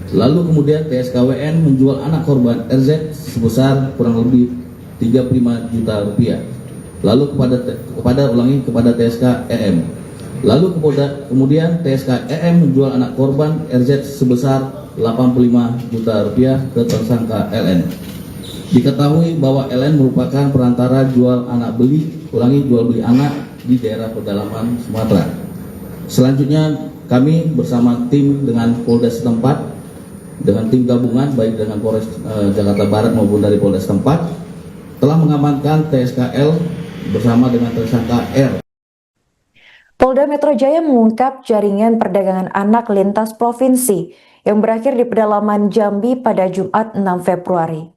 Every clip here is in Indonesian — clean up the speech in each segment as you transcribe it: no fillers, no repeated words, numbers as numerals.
Lalu kemudian TSKWN menjual anak korban RZ sebesar kurang lebih 35 juta rupiah. Lalu kepada TSK-EM. Lalu kemudian TSK-EM menjual anak korban RZ sebesar 85 juta rupiah ke tersangka LN. Diketahui bahwa LN merupakan perantara jual beli anak di daerah pedalaman Sumatera. Selanjutnya kami bersama tim dengan Polda setempat, dengan tim gabungan baik dengan Polres Jakarta Barat maupun dari Polda setempat telah mengamankan TSKL bersama dengan tersangka R. Polda Metro Jaya mengungkap jaringan perdagangan anak lintas provinsi yang berakhir di pedalaman Jambi pada Jumat 6 Februari.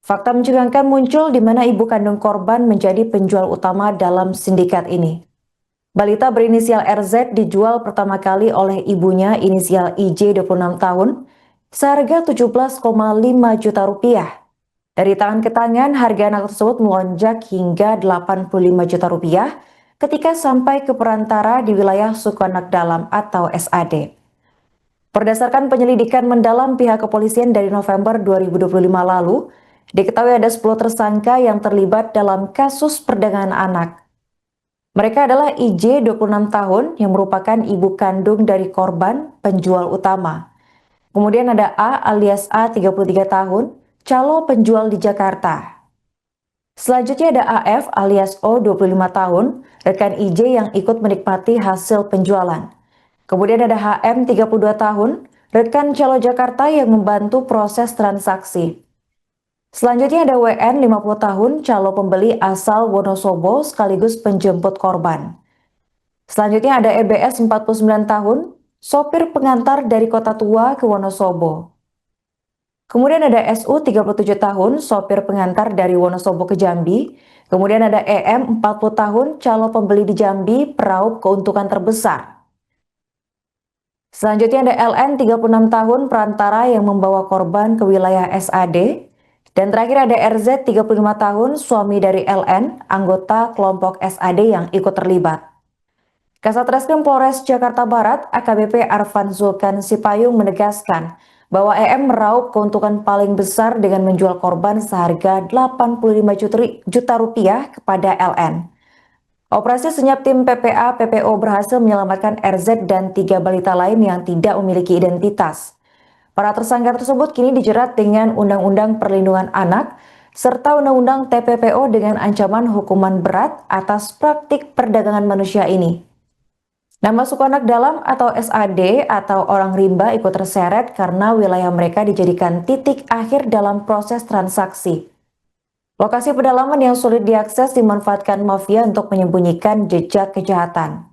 Fakta mencengangkan muncul di mana ibu kandung korban menjadi penjual utama dalam sindikat ini. Balita berinisial RZ dijual pertama kali oleh ibunya inisial IJ 26 tahun seharga 17,5 juta rupiah. Dari tangan ke tangan, harga anak tersebut melonjak hingga 85 juta rupiah ketika sampai ke perantara di wilayah Sukonak Dalam atau SAD. Berdasarkan penyelidikan mendalam pihak kepolisian dari November 2025 lalu, diketahui ada 10 tersangka yang terlibat dalam kasus perdagangan anak. Mereka adalah IJ 26 tahun yang merupakan ibu kandung dari korban penjual utama. Kemudian ada A alias A 33 tahun, calo penjual di Jakarta. Selanjutnya ada AF alias O 25 tahun, rekan IJ yang ikut menikmati hasil penjualan. Kemudian ada HM 32 tahun, rekan calo Jakarta yang membantu proses transaksi. Selanjutnya ada WN 50 tahun, calo pembeli asal Wonosobo sekaligus penjemput korban. Selanjutnya ada EBS 49 tahun, sopir pengantar dari Kota Tua ke Wonosobo. Kemudian ada SU 37 tahun, sopir pengantar dari Wonosobo ke Jambi. Kemudian ada EM 40 tahun, calo pembeli di Jambi, peraup keuntungan terbesar. Selanjutnya ada LN 36 tahun, perantara yang membawa korban ke wilayah SAD. Dan terakhir ada RZ 35 tahun, suami dari LN, anggota kelompok SAD yang ikut terlibat. Kasat Reskrim Polres Jakarta Barat, AKBP Arfan Zulkan Sipayung menegaskan bahwa EM meraup keuntungan paling besar dengan menjual korban seharga 85 juta rupiah kepada LN. Operasi senyap tim PPA PPO berhasil menyelamatkan RZ dan 3 balita lain yang tidak memiliki identitas. Para tersangka tersebut kini dijerat dengan Undang-Undang Perlindungan Anak serta Undang-Undang TPPO dengan ancaman hukuman berat atas praktik perdagangan manusia ini. Nama Sukonak Dalam atau SAD atau orang rimba ikut terseret karena wilayah mereka dijadikan titik akhir dalam proses transaksi. Lokasi pedalaman yang sulit diakses dimanfaatkan mafia untuk menyembunyikan jejak kejahatan.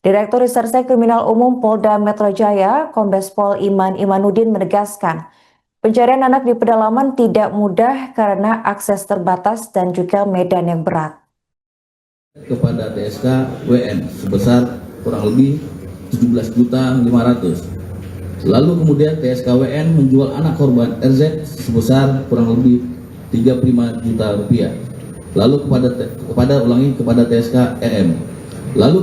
Direktur Reserse Kriminal Umum Polda Metro Jaya, Kombes Pol Iman Imanuddin menegaskan, pencarian anak di pedalaman tidak mudah karena akses terbatas dan juga medan yang berat. Kepada TSK WN sebesar kurang lebih 17.500.000. Lalu kemudian TSKWN menjual anak korban RZ sebesar kurang lebih 35 juta rupiah. Lalu kepada TSK-EM. Lalu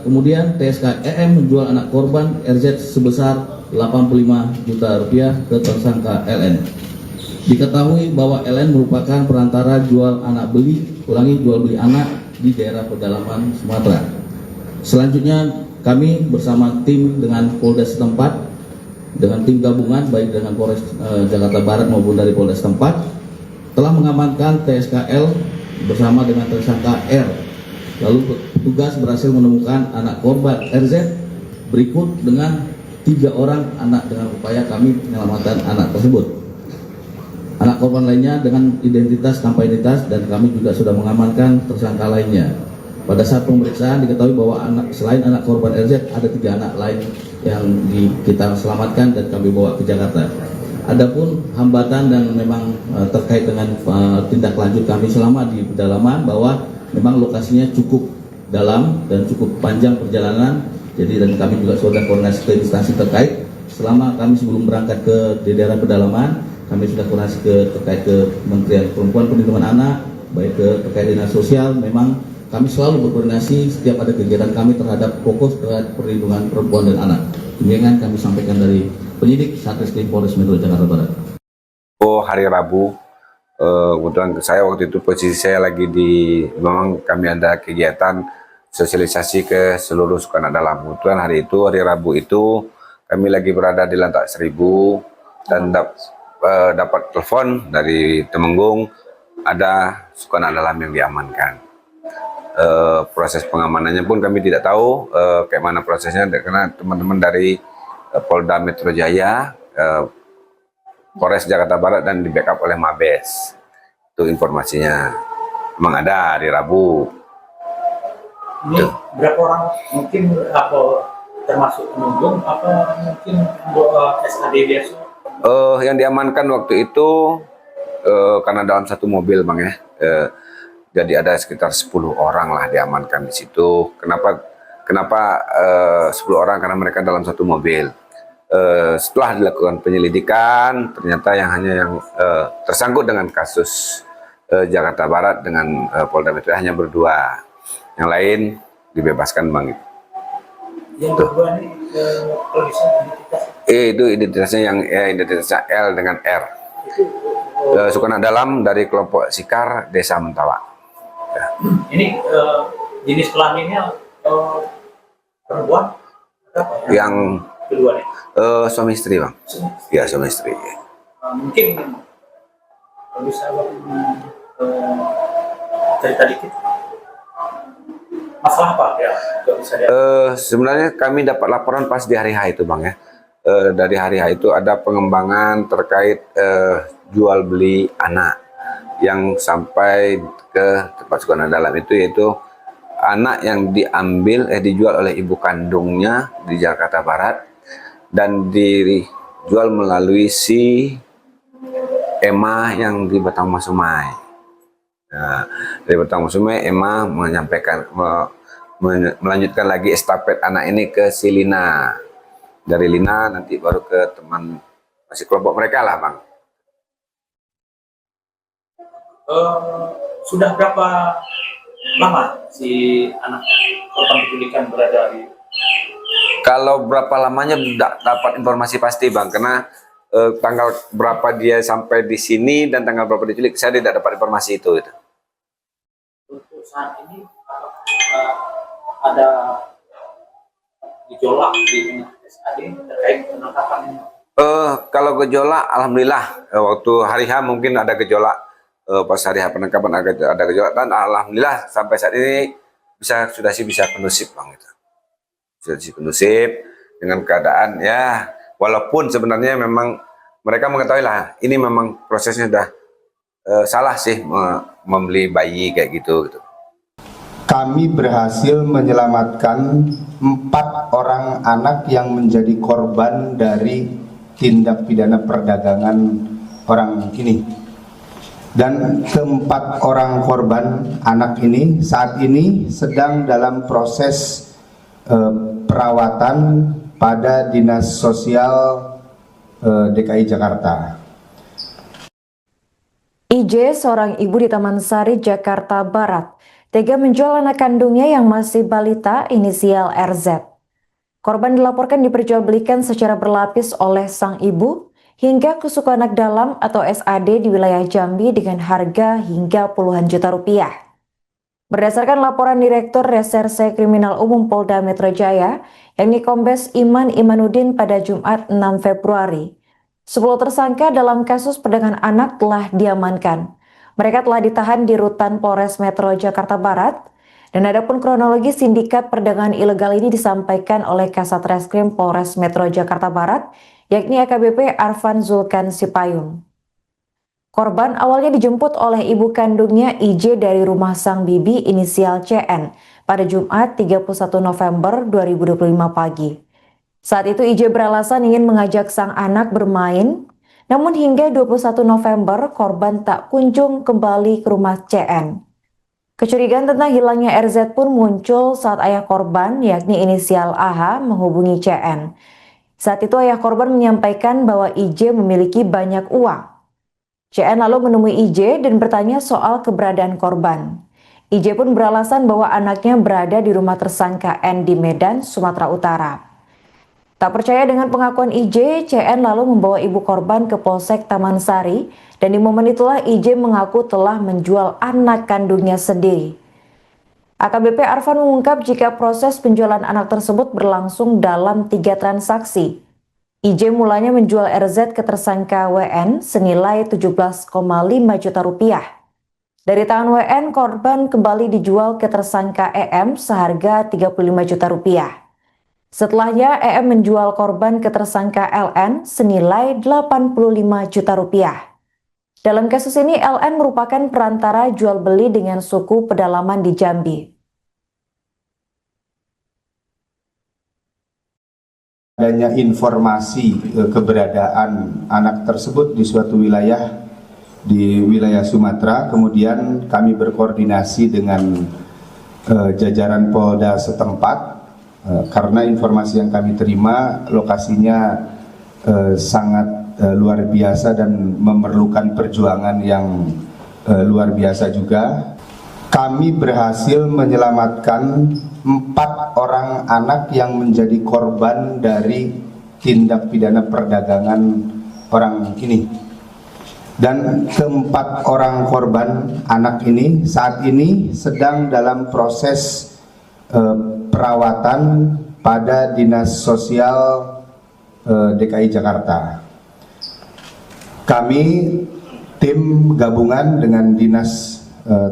kemudian TSK-EM menjual anak korban RZ sebesar 85 juta rupiah ke tersangka LN. Diketahui bahwa LN merupakan perantara jual beli anak di daerah pedalaman Sumatera. Selanjutnya kami bersama tim dengan Polda setempat, dengan tim gabungan baik dengan Polres Jakarta Barat maupun dari Polda setempat telah mengamankan TSKL bersama dengan tersangka R. Lalu petugas berhasil menemukan anak korban RZ berikut dengan 3 orang anak dengan upaya kami menyelamatkan anak tersebut. Anak korban lainnya dengan identitas tanpa identitas dan kami juga sudah mengamankan tersangka lainnya. Pada saat pemeriksaan diketahui bahwa selain anak korban RZ ada 3 anak lain yang kita selamatkan dan kami bawa ke Jakarta. Adapun hambatan dan memang terkait dengan tindak lanjut kami selama di pedalaman bahwa memang lokasinya cukup dalam dan cukup panjang perjalanan. Jadi dan kami juga sudah koordinasi ke instansi terkait. Selama kami sebelum berangkat ke daerah pedalaman, kami sudah koordinasi terkait ke Kementerian Perempuan Perlindungan Anak, baik terkait dinas sosial. Memang kami selalu berkoordinasi setiap ada kegiatan kami terhadap fokus terhadap perlindungan perempuan dan anak. Demikian kami sampaikan dari Penyidik Satreskrim Polres Metro Jakarta Barat. Hari Rabu, kebetulan saya waktu itu posisi saya lagi memang kami ada kegiatan sosialisasi ke seluruh suku-anak dalam. Kebetulan hari Rabu itu kami lagi berada di Lantak 1000 dan dapat telepon dari Temenggung ada suku-anak dalam yang diamankan. Proses pengamanannya pun kami tidak tahu kayak mana prosesnya karena teman-teman dari Polda Metro Jaya, Polres Jakarta Barat dan di backup oleh Mabes. Itu informasinya. Memang ada hari Rabu. Ini berapa orang mungkin apa termasuk pengunjung apa mungkin SAD biasa? Yang diamankan waktu itu karena dalam satu mobil Bang ya. Jadi ada sekitar 10 orang lah diamankan di situ. Kenapa 10 orang? Karena mereka dalam satu mobil. Setelah dilakukan penyelidikan, ternyata yang tersangkut dengan kasus Jakarta Barat dengan Polda Metro hanya berdua. Yang lain dibebaskan Bang. Yang berdua ini kalau bisa identitas? Itu identitasnya identitasnya L dengan R. Suku-anak dalam dari kelompok Sikar Desa Mentawa. Ya. Ini jenis kelaminnya perempuan apa? Yang Kedua nih. suami istri Bang. Ya suami istri. Mungkin bisa cerita dikit. Masalah apa ya? Bisa Sebenarnya kami dapat laporan pas di hari H itu Bang ya. Dari hari H itu ada pengembangan terkait jual beli anak yang sampai ke tempat suku-anak dalam itu, yaitu anak yang dijual oleh ibu kandungnya di Jakarta Barat dan dijual melalui si Emma yang di Batang Masumai. Nah, dari Batang Masumai Emma melanjutkan lagi estafet anak ini ke si Lina. Dari Lina nanti baru ke teman masih kelompok mereka lah Bang. Sudah berapa lama si anak korban penculikan berada di? Kalau berapa lamanya tidak dapat informasi pasti Bang, karena tanggal berapa dia sampai di sini dan tanggal berapa diculik saya tidak dapat informasi itu. Untuk saat ini ada gejolak di SAD terkait penangkapan ini? Kalau gejolak, alhamdulillah waktu hari H mungkin ada gejolak. Pas hari H penangkapan ada gejolak dan alhamdulillah sampai saat ini sudah bisa kondusif Bang itu. Sudah kondusif dengan keadaan ya, walaupun sebenarnya memang mereka mengetahui lah ini memang prosesnya sudah salah sih membeli bayi kayak gitu. Kami berhasil menyelamatkan 4 orang anak yang menjadi korban dari tindak pidana perdagangan orang ini. Dan keempat orang korban anak ini saat ini sedang dalam proses perawatan pada Dinas Sosial DKI Jakarta. IJ, seorang ibu di Taman Sari, Jakarta Barat, tega menjual anak kandungnya yang masih balita inisial RZ. Korban dilaporkan diperjualbelikan secara berlapis oleh sang ibu hingga ke suku anak dalam atau SAD di wilayah Jambi dengan harga hingga puluhan juta rupiah. Berdasarkan laporan Direktur Reserse Kriminal Umum Polda Metro Jaya, yakni Kombes Iman Imanuddin pada Jumat 6 Februari, 10 tersangka dalam kasus perdagangan anak telah diamankan. Mereka telah ditahan di Rutan Polres Metro Jakarta Barat, dan adapun kronologi sindikat perdagangan ilegal ini disampaikan oleh Kasat Reskrim Polres Metro Jakarta Barat, yakni AKBP Arfan Zulkan Sipayung. Korban awalnya dijemput oleh ibu kandungnya IJ dari rumah sang bibi inisial CN pada Jumat 31 November 2025 pagi. Saat itu IJ beralasan ingin mengajak sang anak bermain, namun hingga 21 November korban tak kunjung kembali ke rumah CN. Kecurigaan tentang hilangnya RZ pun muncul saat ayah korban, yakni inisial AH, menghubungi CN. Saat itu ayah korban menyampaikan bahwa IJ memiliki banyak uang. CN lalu menemui IJ dan bertanya soal keberadaan korban. IJ pun beralasan bahwa anaknya berada di rumah tersangka N di Medan, Sumatera Utara. Tak percaya dengan pengakuan IJ, CN lalu membawa ibu korban ke Polsek Taman Sari dan di momen itulah IJ mengaku telah menjual anak kandungnya sendiri. AKBP Arfan mengungkap jika proses penjualan anak tersebut berlangsung dalam 3 transaksi. IJ mulanya menjual RZ ke tersangka WN senilai 17,5 juta rupiah. Dari tangan WN, korban kembali dijual ke tersangka EM seharga 35 juta rupiah. Setelahnya, EM menjual korban ke tersangka LN senilai 85 juta rupiah. Dalam kasus ini, LN merupakan perantara jual beli dengan suku pedalaman di Jambi. Adanya informasi keberadaan anak tersebut di suatu wilayah di wilayah Sumatera, kemudian kami berkoordinasi dengan jajaran Polda setempat karena informasi yang kami terima lokasinya sangat luar biasa dan memerlukan perjuangan yang luar biasa juga. Kami berhasil menyelamatkan 4 orang anak yang menjadi korban dari tindak pidana perdagangan orang ini. Dan keempat orang korban anak ini saat ini sedang dalam proses perawatan pada Dinas Sosial DKI Jakarta. Kami tim gabungan dengan dinas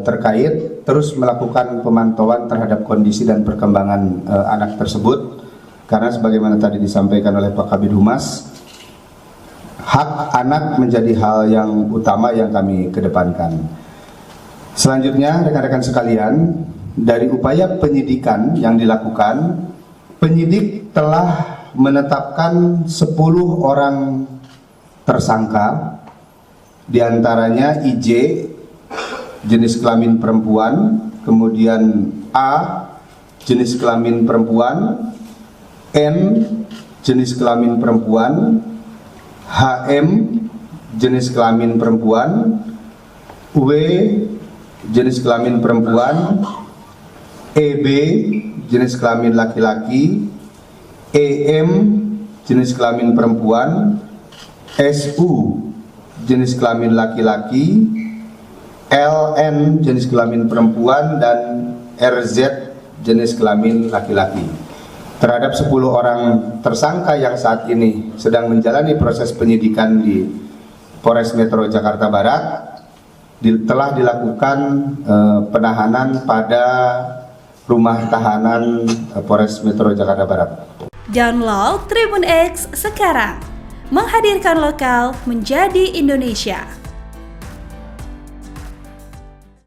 terkait terus melakukan pemantauan terhadap kondisi dan perkembangan anak tersebut karena sebagaimana tadi disampaikan oleh Pak Kabid Humas, hak anak menjadi hal yang utama yang kami kedepankan. Selanjutnya rekan-rekan sekalian, dari upaya penyidikan yang dilakukan, penyidik telah menetapkan 10 orang tersangka, diantaranya IJ jenis kelamin perempuan, kemudian A jenis kelamin perempuan, N jenis kelamin perempuan, HM jenis kelamin perempuan, W jenis kelamin perempuan, EB jenis kelamin laki-laki, EM jenis kelamin perempuan, SU jenis kelamin laki-laki, LN jenis kelamin perempuan, dan RZ jenis kelamin laki-laki. Terhadap 10 orang tersangka yang saat ini sedang menjalani proses penyidikan di Polres Metro Jakarta Barat, telah dilakukan penahanan pada rumah tahanan Polres Metro Jakarta Barat. Download Tribun X sekarang, menghadirkan lokal menjadi Indonesia.